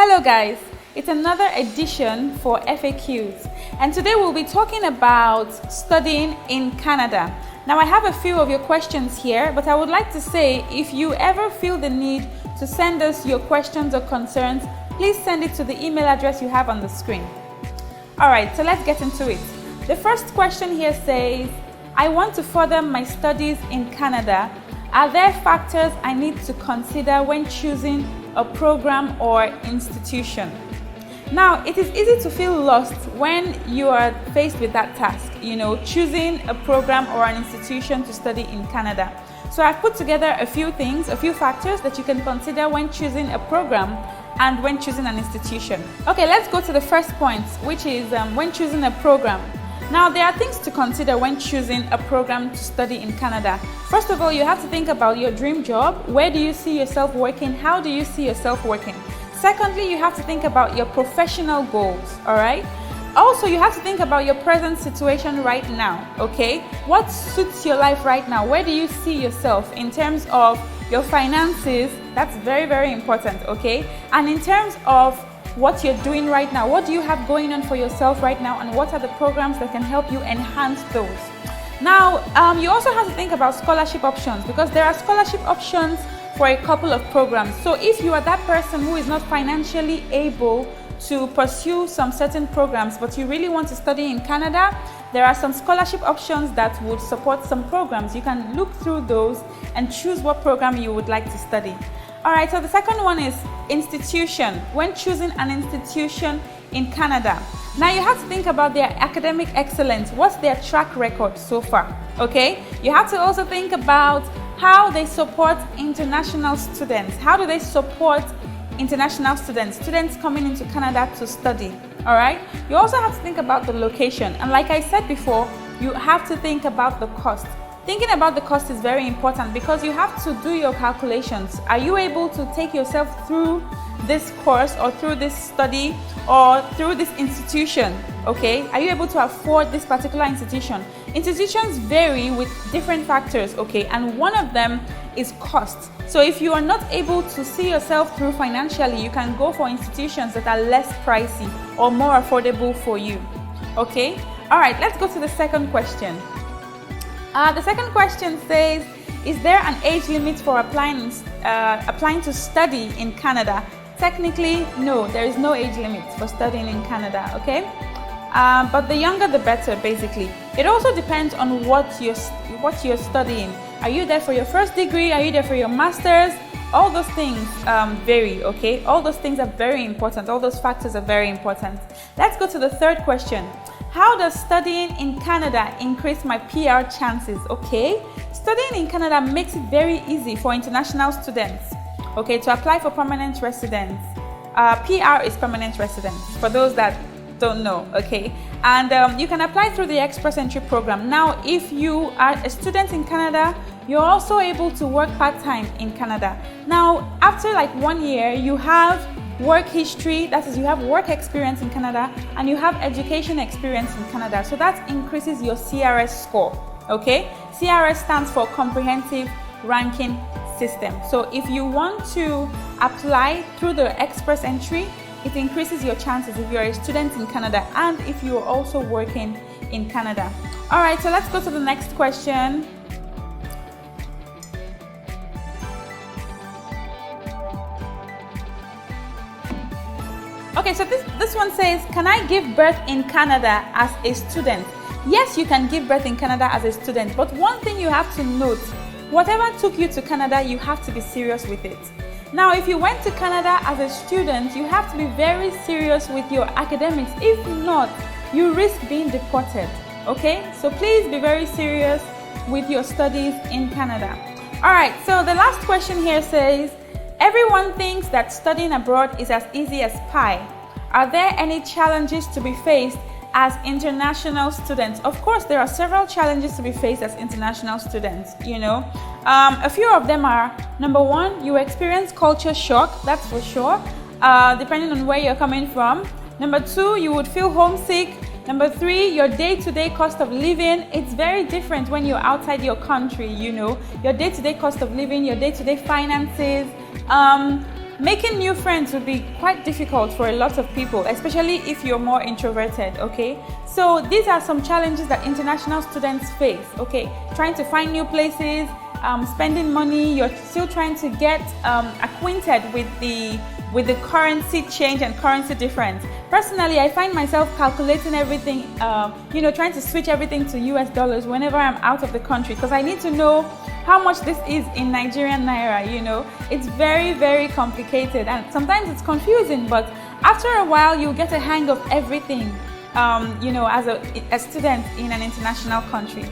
Hello guys, it's another edition for FAQs, and today we'll be talking about studying in Canada. Now I have a few of your questions here, but I would like to say if you ever feel the need to send us your questions or concerns, please send it to the email address you have on the screen. Alright, so let's get into it. The first question here says, I want to further my studies in Canada. Are there factors I need to consider when choosing a program or institution? Now, it is easy to feel lost when you are faced with that task, choosing a program or an institution to study in Canada. So I've put together a few factors that you can consider when choosing a program and when choosing an institution. Okay, let's go to the first point, which is when choosing a program. Now, there are things to consider when choosing a program to study in Canada. First of all, you have to think about your dream job. Where do you see yourself working? How do you see yourself working? Secondly, you have to think about your professional goals, all right? Also, you have to think about your present situation right now, okay? What suits your life right now? Where do you see yourself in terms of your finances? That's very, very important, okay? And in terms of what you're doing right now, what do you have going on for yourself right now, and what are the programs that can help you enhance those? Now, you also have to think about scholarship options, because there are scholarship options for a couple of programs. So if you are that person who is not financially able to pursue some certain programs, but you really want to study in Canada, there are some scholarship options that would support some programs. You can look through those and choose what program you would like to study. Alright, so the second one is institution. When choosing an institution in Canada, now you have to think about their academic excellence. What's their track record so far? Okay, you have to also think about how they support international students. How do they support international students coming into Canada to study? Alright, you also have to think about the location, and like I said before, you have to think about the cost. Thinking about the cost is very important because you have to do your calculations. Are you able to take yourself through this course or through this study or through this institution? Okay, are you able to afford this particular institution? Institutions vary with different factors, okay, and one of them is cost. So if you are not able to see yourself through financially, you can go for institutions that are less pricey or more affordable for you. Okay, all right, let's go to the second question. The second question says, is there an age limit for applying to study in Canada? Technically, no, there is no age limit for studying in Canada, okay? But the younger the better, basically. It also depends on what you're studying. Are you there for your first degree? Are you there for your master's? All those things vary, okay? All those things are very important. All those factors are very important. Let's go to the third question. How does studying in Canada increase my PR chances? Okay, studying in Canada makes it very easy for international students, okay, to apply for permanent residence. PR is permanent residence, for those that don't know, okay? And you can apply through the Express Entry program. Now, if you are a student in Canada, you're also able to work part-time in Canada. Now, after like 1 year, you have work history, that is, you have work experience in Canada, and you have education experience in Canada. So that increases your CRS score, okay? CRS stands for Comprehensive Ranking System. So if you want to apply through the Express Entry, it increases your chances if you're a student in Canada and if you're also working in Canada. All right, so let's go to the next question. Okay, so this one says, can I give birth in Canada as a student? Yes, you can give birth in Canada as a student, but one thing you have to note, whatever took you to Canada, you have to be serious with it. Now, if you went to Canada as a student, you have to be very serious with your academics. If not, you risk being deported, okay? So please be very serious with your studies in Canada. All right, so the last question here says, everyone thinks that studying abroad is as easy as pie. Are there any challenges to be faced as international students? Of course, there are several challenges to be faced as international students, A few of them are, number one, you experience culture shock, that's for sure, depending on where you're coming from. Number two, you would feel homesick. Number three, your day-to-day cost of living. It's very different when you're outside your country, Your day-to-day cost of living, your day-to-day finances. making new friends would be quite difficult for a lot of people, especially if you're more introverted, okay? So these are some challenges that international students face, okay? Trying to find new places, spending money, you're still trying to get acquainted with the currency change and currency difference. Personally, I find myself calculating everything, trying to switch everything to US dollars whenever I'm out of the country, because I need to know how much this is in Nigerian naira. It's very, very complicated, and sometimes it's confusing, but after a while you'll get a hang of everything, as a student in an international country.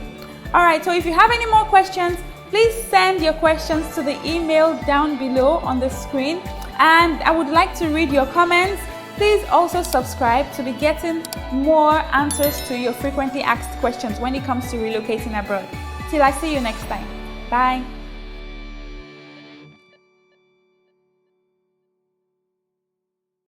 All right, so if you have any more questions, please send your questions to the email down below on the screen, and I would like to read your comments. Please also subscribe to be getting more answers to your frequently asked questions when it comes to relocating abroad. Till I see you next time. Bye.